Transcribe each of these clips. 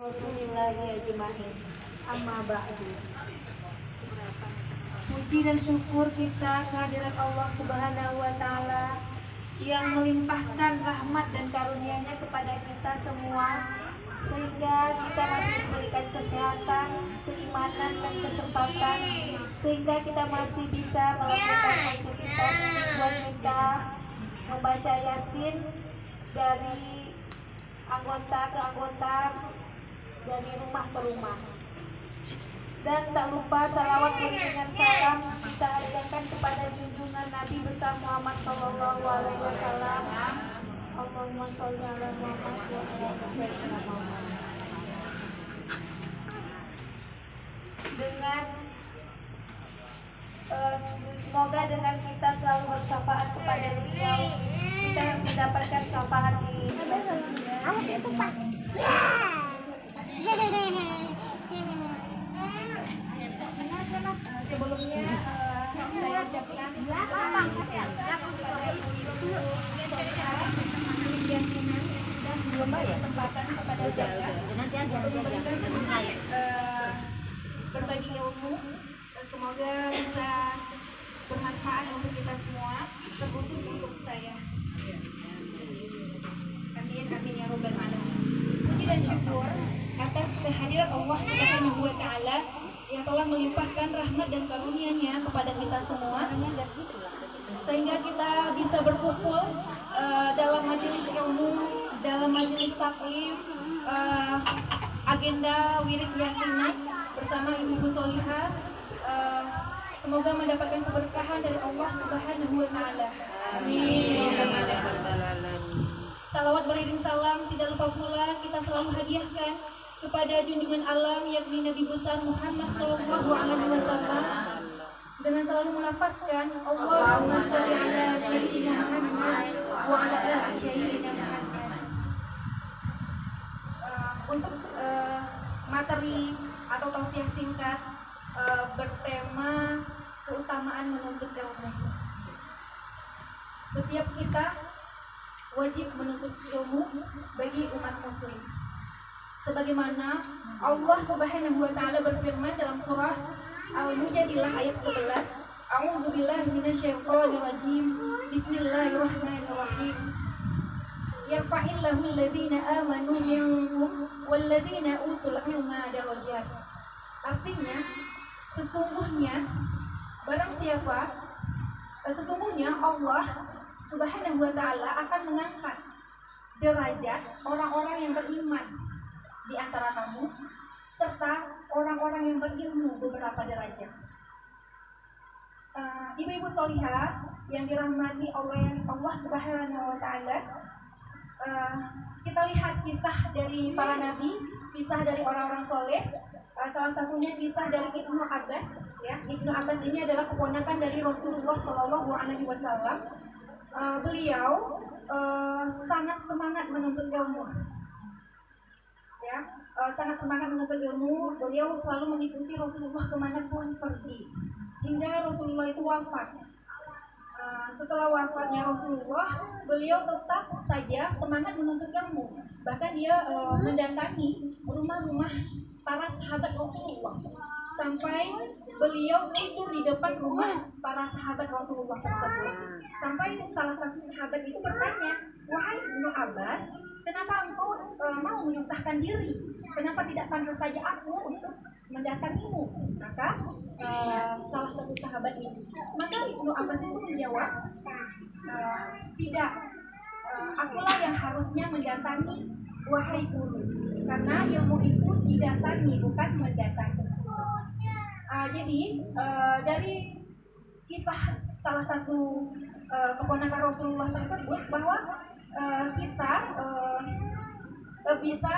Rasulillahi ajma'in. Amma ba'du. Puji dan syukur kita kehadirat Allah Subhanahu wa taala yang melimpahkan rahmat dan karunia-Nya kepada kita semua, sehingga kita masih diberikan kesehatan, keimanan dan kesempatan, sehingga kita masih bisa melakukan aktivitas buat kita membaca Yasin dari anggota ke anggota, dari rumah ke rumah. Dan tak lupa salawat dengan salam kita ajarkan kepada junjungan Nabi besar Muhammad Sallallahu Alaihi Wasallam. Allahumma sholli ala Muhammad wa ala sayyidina Muhammad. Dengan semoga dengan kita selalu bersyafaat kepada beliau, kita mendapatkan syafaat di sebelumnya saya ucapkan sudah kesempatan kepada saya untuk memberikan berbagi ilmu. Semoga bisa bermanfaat untuk kita semua, terkhusus untuk saya. Amin amin ya rabbal alamin. Puji dan syukur atas kehadiran Allah Subhanahu wa taala yang telah melimpahkan rahmat dan karunia-Nya kepada kita semua, sehingga kita bisa berkumpul dalam majelis ilmu, dalam majelis taklim, agenda wirid yasinan bersama ibu-ibu solihah. Semoga mendapatkan keberkahan dari Allah Subhanahu wa taala. Amin. Salawat beriring salam tidak lupa pula kita selalu hadiahkan kepada junjungan alam yakni Nabi besar Muhammad Sallallahu Alaihi Wasallam, dengan selalu melafazkan Allahumma sholli ala sayyidina Muhammad wa ala ali sayyidina Muhammad. Untuk materi atau tausiah singkat bertema keutamaan menuntut ilmu. Setiap kita wajib menuntut ilmu bagi umat muslim, sebagaimana Allah Subhanahu wa taala berfirman dalam surah Al-Mujadilah ayat 11, A'udzubillahi minasyaitonirrajim. Bismillahirrahmanirrahim. Yarfa'illahu alladhina amanu minkum walladhina utul ilma darajat. Artinya, sesungguhnya Allah Subhanahu wa taala akan mengangkat derajat orang-orang yang beriman di antara kamu, serta orang-orang yang berilmu beberapa derajat. Ibu-ibu solihah yang dirahmati oleh Allah Subhanahu wa taala, kita lihat kisah dari para nabi, kisah dari orang-orang soleh. Salah satunya kisah dari Ibnu Abbas. Ya, Ibnu Abbas ini adalah keponakan dari Rasulullah Shallallahu Alaihi Wasallam. Beliau sangat semangat menuntut ilmu. Ya, sangat semangat menuntut ilmu. Beliau selalu mengikuti Rasulullah kemanapun pergi, hingga Rasulullah itu wafat. Setelah wafatnya Rasulullah, beliau tetap saja semangat menuntut ilmu. Bahkan dia mendatangi rumah-rumah para sahabat Rasulullah, sampai beliau tidur di depan rumah para sahabat Rasulullah tersebut. Sampai salah satu sahabat itu bertanya, "Wahai Ibnu Abbas, kenapa engkau mau menyusahkan diri? Kenapa tidak pantas saja aku untuk mendatangimu?" Maka salah satu sahabat itu, maka Ibnu Abbas itu menjawab, "Tidak, akulah yang harusnya mendatangi, wahai guru, karena ilmu itu didatangi, bukan mendatangi." Jadi dari kisah salah satu keponakan Rasulullah tersebut, bahwa kita bisa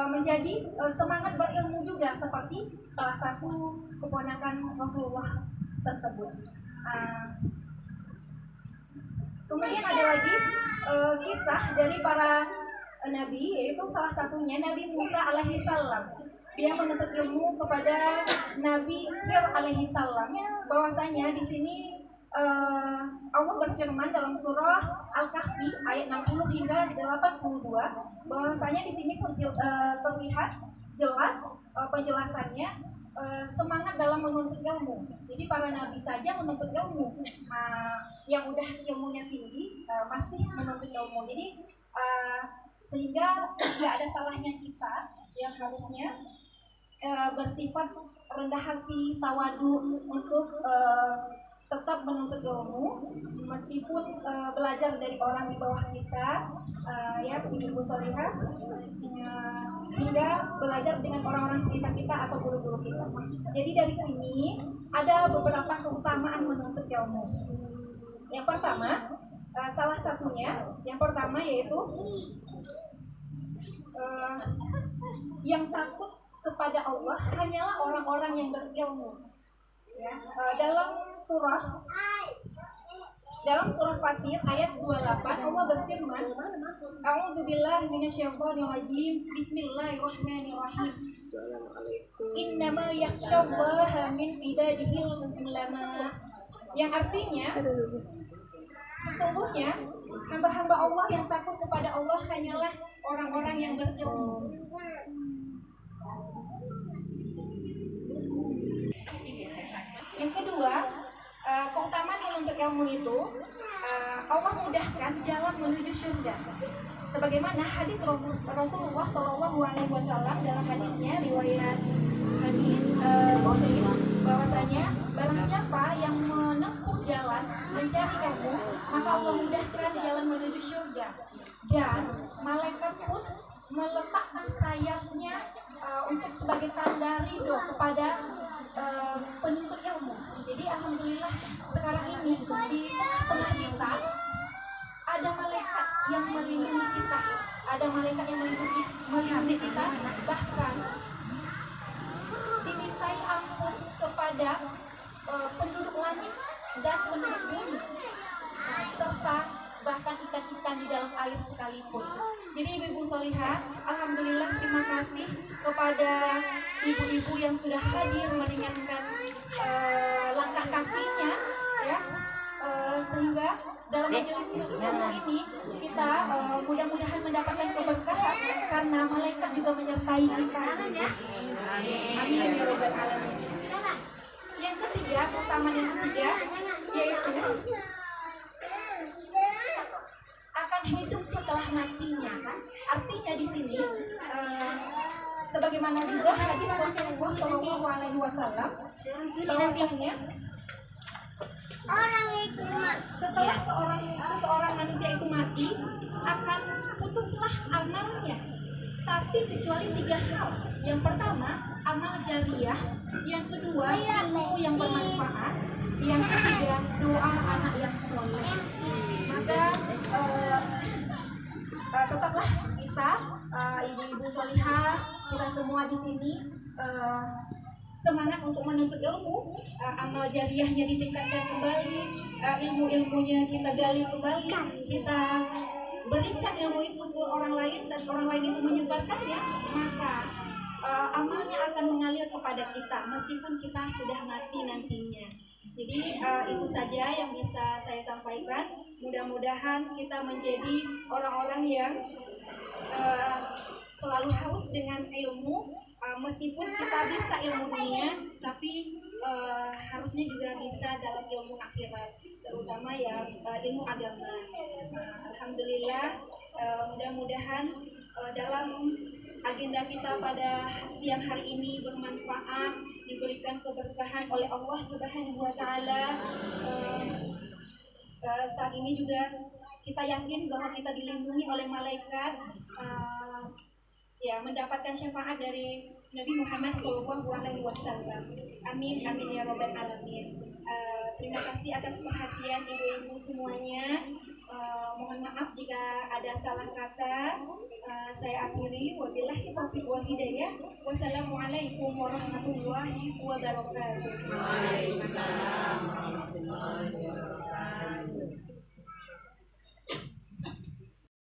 menjadi semangat berilmu juga seperti salah satu keponakan Rasulullah tersebut. Kemudian ada lagi kisah dari para nabi, yaitu salah satunya Nabi Musa alaihi salam. Dia menuntut ilmu kepada Nabi Khir alaihi salam. Bahwasanya di sini Allah berfirman dalam surah Al-Kahfi ayat 60 hingga 82, bahwasanya di sini terlihat jelas penjelasannya, semangat dalam menuntut ilmu. Jadi para nabi saja menuntut ilmu, yang udah ilmunya tinggi masih menuntut ilmu. Jadi sehingga tidak ada salahnya kita yang harusnya bersifat rendah hati, tawadu untuk tetap menuntut ilmu meskipun belajar dari orang di bawah kita, ya ibu solihah, hingga belajar dengan orang-orang sekitar kita atau guru-guru kita. Jadi dari sini ada beberapa keutamaan menuntut ilmu. Yang pertama, salah satunya, yang pertama yaitu yang takut kepada Allah hanyalah orang-orang yang berilmu. Ya, dalam surah Fatir ayat 28 Allah berfirman, A'udzubillahi minasyaitonir rajim. Bismillahirrahmanirrahim. Innama yakhsyallaha min ibadihil ulama. Yang artinya, sesungguhnya hamba-hamba Allah yang takut kepada Allah hanyalah orang-orang yang berilmu. Yang kedua, keutamaan menuntut ilmu itu, Allah mudahkan jalan menuju surga. Sebagaimana hadis Rasulullah SAW dalam hadisnya, riwayat hadis Muslim, bahwasanya barang siapa yang menempuh jalan mencari ilmu, maka Allah mudahkan jalan menuju surga. Dan malaikat pun meletakkan sayapnya untuk sebagai tanda ridho kepada penuntut ilmu. Jadi alhamdulillah sekarang ini di tengah kita ada malaikat yang melindungi kita, ada malaikat yang melindungi kita, bahkan dimintai ampun kepada penduduk langit dan penduduk bumi, serta bahkan ikan-ikan di dalam air sekalipun. Jadi ibu-ibu solihah, alhamdulillah terima kasih kepada ibu-ibu yang sudah hadir meringankan langkah kakinya, ya, sehingga dalam majelis ilmu ini kita mudah-mudahan mendapatkan keberkahan karena malaikat juga menyertai kita. Amin ya rabbal alamin. Yang ketiga, keutamaan yang ketiga yaitu akan hidup setelah matinya. Artinya di sini sebagaimana juga hadis Rasulullah SAW, bahwasanya setelah seseorang manusia itu mati akan putuslah amalnya, tapi kecuali 3 hal. Yang pertama, amal jariyah. Yang kedua, ilmu yang bermanfaat. Yang ketiga, doa anak yang soleh. Maka tetaplah kita ibu-ibu solihah, kita semua di sini semangat untuk menuntut ilmu, amal jariyahnya ditingkatkan kembali, ilmu-ilmunya kita gali kembali, kita berikan ilmu itu ke orang lain dan orang lain itu menyebarkannya, maka amalnya akan mengalir kepada kita meskipun kita sudah mati nantinya. Jadi itu saja yang bisa saya sampaikan. Mudah-mudahan kita menjadi orang-orang yang selalu haus dengan ilmu, meskipun kita bisa ilmu dunia, tapi harusnya juga bisa dalam ilmu akhirat, terutama ya ilmu agama. Alhamdulillah, mudah-mudahan dalam agenda kita pada siang hari ini bermanfaat, diberikan keberkahan oleh Allah Subhanahu wa Ta'ala. Saat ini juga kita yakin bahwa kita dilindungi oleh malaikat, ya, mendapatkan syafaat dari Nabi Muhammad SAW. Amin, amin ya rabbal alamin. Terima kasih atas perhatian ibu-ibu semuanya. Mohon maaf jika ada salah kata. Saya akhiri, wabillahi taufiq wal hidayah. Wassalamualaikum warahmatullahi wabarakatuh. Waalaikumsalam warahmatullahi wabarakatuh.